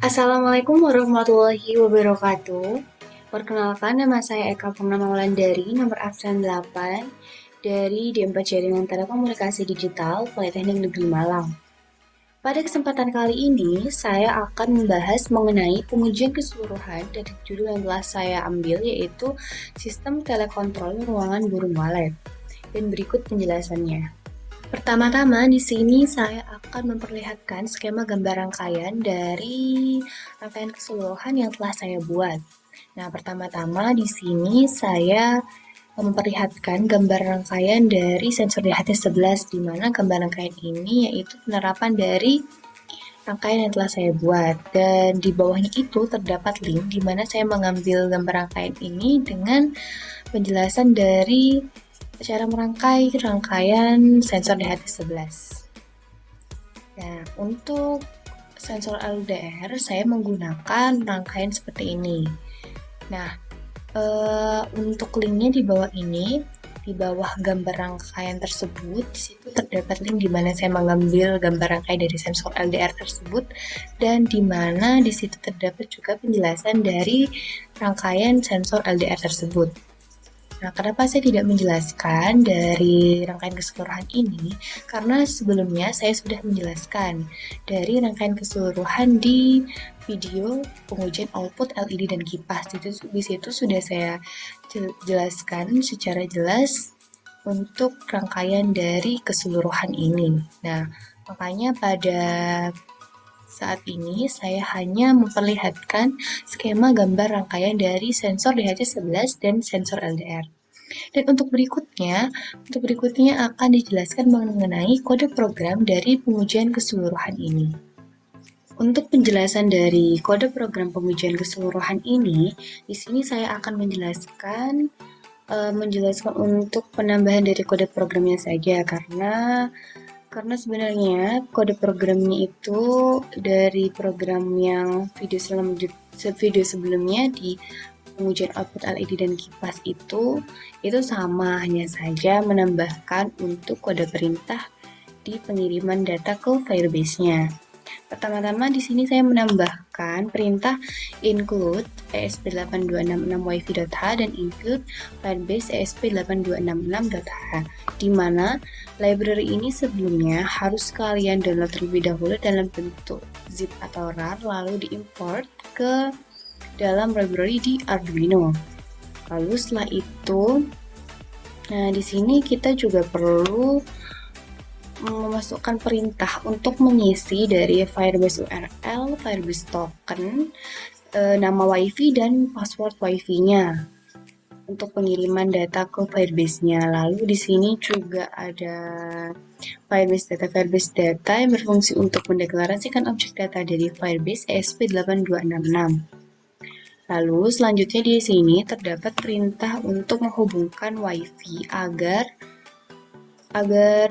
Assalamualaikum warahmatullahi wabarakatuh. Perkenalkan, nama saya Eka Purnama Wulandari, nomor absen 8 dari D4 Jaringan Telekomunikasi Digital Politeknik Negeri Malang. Pada kesempatan kali ini, saya akan membahas mengenai pengujian keseluruhan dari judul yang telah saya ambil, yaitu Sistem Telekontrol Ruangan Burung Walet. Dan berikut penjelasannya. Pertama-tama, di sini saya akan memperlihatkan skema gambar rangkaian dari rangkaian keseluruhan yang telah saya buat. Nah, pertama-tama di sini saya memperlihatkan gambar rangkaian dari sensor DHT11, di mana gambar rangkaian ini yaitu penerapan dari rangkaian yang telah saya buat. Dan di bawahnya itu terdapat link di mana saya mengambil gambar rangkaian ini dengan penjelasan dari cara merangkai rangkaian sensor DHT11. Nah, untuk sensor LDR saya menggunakan rangkaian seperti ini. Nah, untuk linknya di bawah ini, di bawah gambar rangkaian tersebut, di situ terdapat link di mana saya mengambil gambar rangkaian dari sensor LDR tersebut, dan di mana di situ terdapat juga penjelasan dari rangkaian sensor LDR tersebut. Nah, kenapa saya tidak menjelaskan dari rangkaian keseluruhan ini? Karena sebelumnya saya sudah menjelaskan dari rangkaian keseluruhan di video pengujian output LED dan kipas. Di situ sudah saya jelaskan secara jelas untuk rangkaian dari keseluruhan ini. Nah, makanya pada saat ini saya hanya memperlihatkan skema gambar rangkaian dari sensor DHT11 dan sensor LDR. Dan untuk berikutnya akan dijelaskan mengenai kode program dari pengujian keseluruhan ini. Untuk penjelasan dari kode program pengujian keseluruhan ini, di sini saya akan menjelaskan untuk penambahan dari kode programnya saja karena sebenarnya kode programnya itu dari program yang video sebelumnya di pengujian output LED dan kipas itu sama, hanya saja menambahkan untuk kode perintah di pengiriman data ke Firebase-nya. Pertama-tama di sini saya menambahkan perintah include esp8266 wifi.h dan include firebase esp8266.h, di mana library ini sebelumnya harus kalian download terlebih dahulu dalam bentuk zip atau RAR, lalu diimport ke dalam library di Arduino. Lalu setelah itu, nah di sini kita juga perlu memasukkan perintah untuk mengisi dari Firebase URL, Firebase token, nama WiFi dan password WiFi-nya untuk pengiriman data ke Firebase-nya. Lalu di sini juga ada Firebase data yang berfungsi untuk mendeklarasikan objek data dari Firebase ESP8266. Lalu selanjutnya di sini terdapat perintah untuk menghubungkan WiFi agar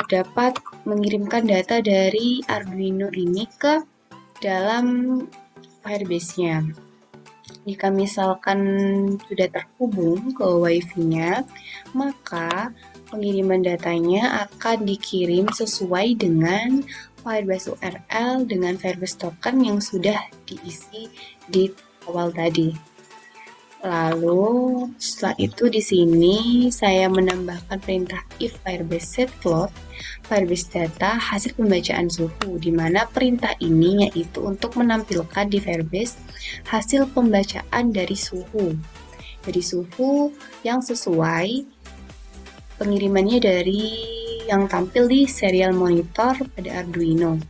dapat mengirimkan data dari Arduino ini ke dalam Firebase-nya. Jika misalkan sudah terhubung ke WiFi-nya, maka pengiriman datanya akan dikirim sesuai dengan Firebase URL dengan Firebase token yang sudah diisi di awal tadi. Lalu setelah itu di sini saya menambahkan perintah if Firebase set float Firebase data hasil pembacaan suhu, di mana perintah ini yaitu untuk menampilkan di Firebase hasil pembacaan dari suhu yang sesuai pengirimannya dari yang tampil di serial monitor pada Arduino.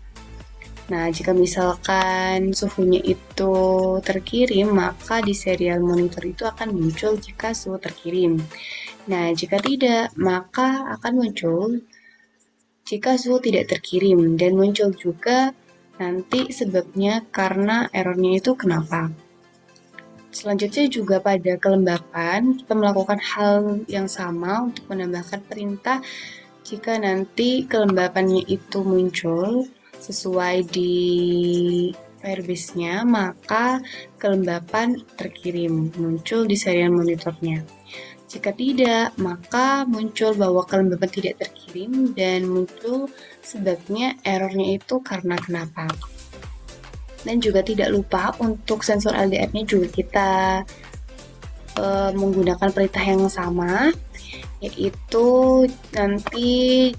Nah, jika misalkan suhunya itu terkirim, maka di serial monitor itu akan muncul jika suhu terkirim. Nah, jika tidak, maka akan muncul jika suhu tidak terkirim, dan muncul juga nanti sebabnya karena errornya itu kenapa. Selanjutnya juga pada kelembapan, kita melakukan hal yang sama untuk menambahkan perintah jika nanti kelembapannya itu muncul sesuai di Firebase-nya, maka kelembapan terkirim, muncul di serial monitornya. Jika tidak, maka muncul bahwa kelembapan tidak terkirim dan muncul sebabnya errornya itu karena kenapa. Dan juga tidak lupa untuk sensor LDR-nya juga kita menggunakan perintah yang sama, yaitu nanti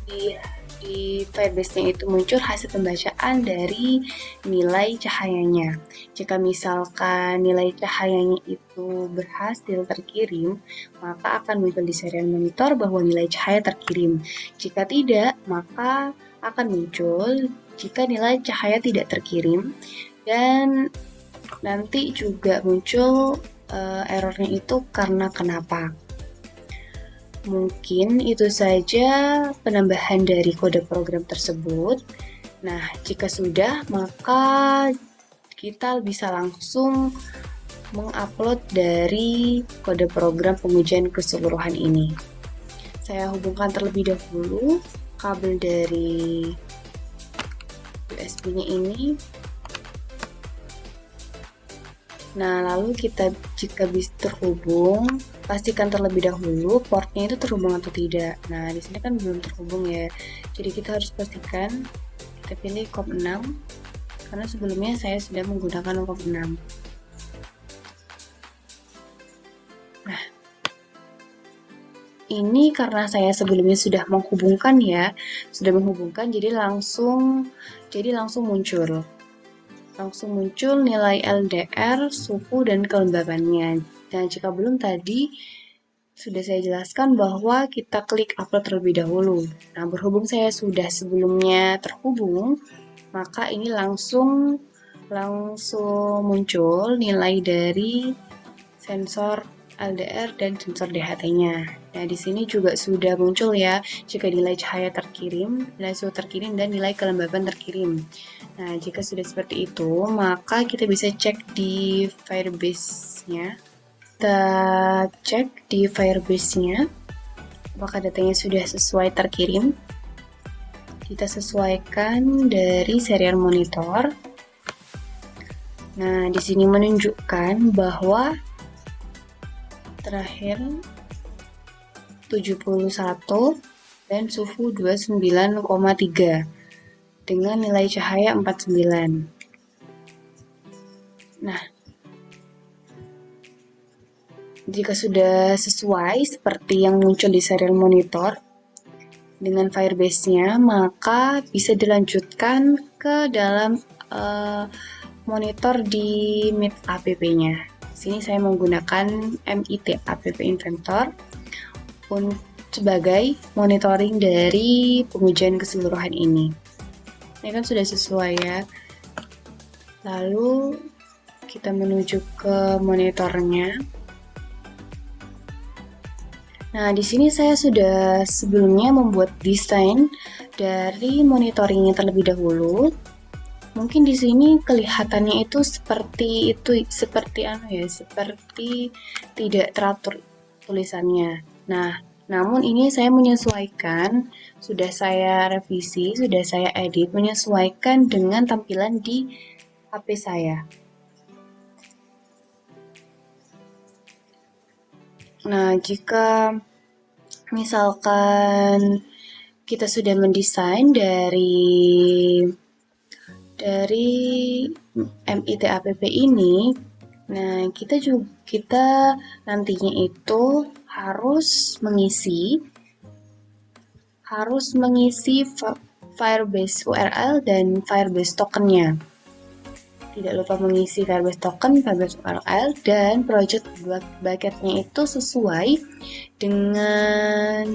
di Firebase-nya itu muncul hasil pembacaan dari nilai cahayanya. Jika misalkan nilai cahayanya itu berhasil terkirim, maka akan muncul di serial monitor bahwa nilai cahaya terkirim. Jika tidak, maka akan muncul jika nilai cahaya tidak terkirim, dan nanti juga muncul errornya itu karena kenapa. Mungkin itu saja penambahan dari kode program tersebut. Nah, jika sudah, maka kita bisa langsung mengupload dari kode program pengujian keseluruhan ini. Saya hubungkan terlebih dahulu kabel dari USB-nya ini. Nah, lalu kita jika bisa terhubung, pastikan terlebih dahulu portnya itu terhubung atau tidak. Nah, di sini kan belum terhubung ya. Jadi kita harus pastikan kita pilih COM 6 karena sebelumnya saya sudah menggunakan COM 6. Nah, ini karena saya sebelumnya sudah menghubungkan ya, jadi langsung muncul. Langsung muncul nilai LDR, suhu, dan kelembabannya. Dan jika belum tadi, sudah saya jelaskan bahwa kita klik upload terlebih dahulu. Nah, berhubung saya sudah sebelumnya terhubung, maka ini langsung muncul nilai dari sensor LDR dan sensor DHT-nya. Nah, di sini juga sudah muncul ya, jika nilai cahaya terkirim, nilai suhu terkirim, dan nilai kelembaban terkirim. Nah, jika sudah seperti itu, maka kita bisa cek di Firebase-nya. Kita cek di Firebase-nya, apakah datanya sudah sesuai terkirim. Kita sesuaikan dari serial monitor. Nah, di sini menunjukkan bahwa terakhir 71 dan suhu 29,3 dengan nilai cahaya 49. Nah, jika sudah sesuai seperti yang muncul di serial monitor dengan Firebase-nya, maka bisa dilanjutkan ke dalam monitor di Meet app-nya. Sini saya menggunakan MIT App Inventor sebagai monitoring dari pengujian keseluruhan ini. Ini kan sudah sesuai ya. Lalu kita menuju ke monitornya. Nah, di sini saya sudah sebelumnya membuat desain dari monitoringnya terlebih dahulu. Mungkin di sini kelihatannya itu seperti tidak teratur tulisannya. Nah, namun ini saya menyesuaikan, sudah saya revisi, sudah saya edit, menyesuaikan dengan tampilan di HP saya. Nah, jika misalkan kita sudah mendesain dari MIT app ini, nah kita nantinya itu harus mengisi Firebase URL dan Firebase tokennya. Tidak lupa mengisi Firebase token, Firebase URL, dan project bucketnya itu sesuai dengan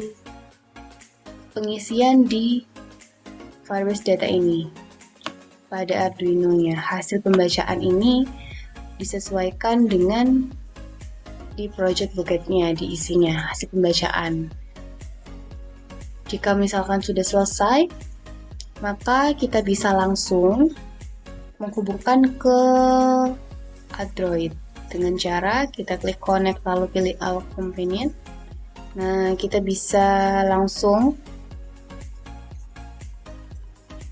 pengisian di Firebase data ini. Pada Arduino-nya, hasil pembacaan ini disesuaikan dengan di project bucketnya, diisinya, hasil pembacaan. Jika misalkan sudah selesai, maka kita bisa langsung menghubungkan ke Android dengan cara kita klik connect lalu pilih all component. Nah, kita bisa langsung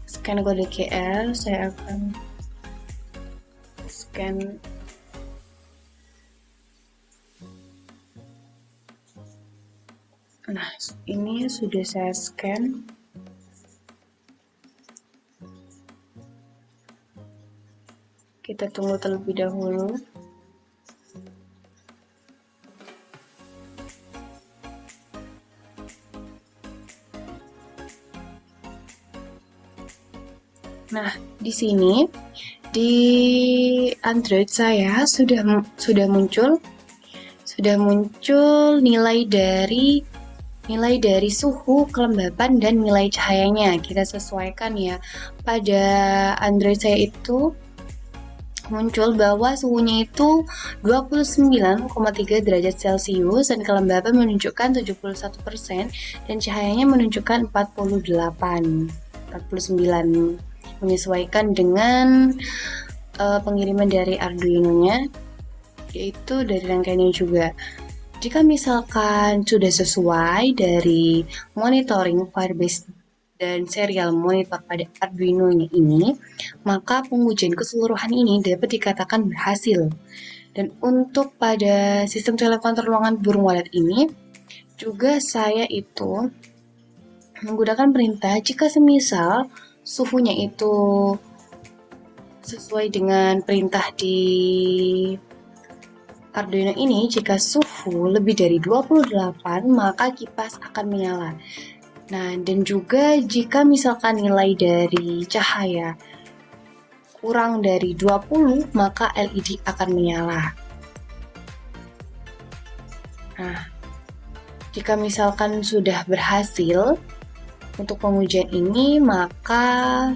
scan kode QR. Saya akan scan Nah, ini sudah saya scan. Kita tunggu terlebih dahulu. Nah, di sini di Android saya sudah muncul nilai dari suhu, kelembapan, dan nilai cahayanya. Kita sesuaikan ya. Pada Android saya itu muncul bahwa suhunya itu 29,3 derajat Celcius dan kelembapan menunjukkan 71% dan cahayanya menunjukkan 49, menyesuaikan dengan pengiriman dari Arduino-nya, yaitu dari rangkaiannya juga. Jika misalkan sudah sesuai dari monitoring Firebase dan serial monitor pada Arduino-nya ini, maka pengujian keseluruhan ini dapat dikatakan berhasil. Dan untuk pada sistem telekontrol ruangan burung walet ini, juga saya itu menggunakan perintah jika semisal suhunya itu sesuai dengan perintah di Arduino ini, jika suhu lebih dari 28, maka kipas akan menyala. Nah, dan juga jika misalkan nilai dari cahaya kurang dari 20, maka LED akan menyala. Nah, jika misalkan sudah berhasil untuk pengujian ini, maka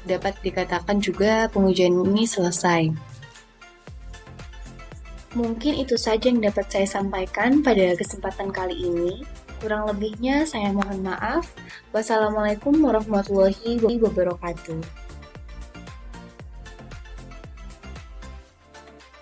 dapat dikatakan juga pengujian ini selesai. Mungkin itu saja yang dapat saya sampaikan pada kesempatan kali ini. Kurang lebihnya saya mohon maaf. Wassalamualaikum warahmatullahi wabarakatuh.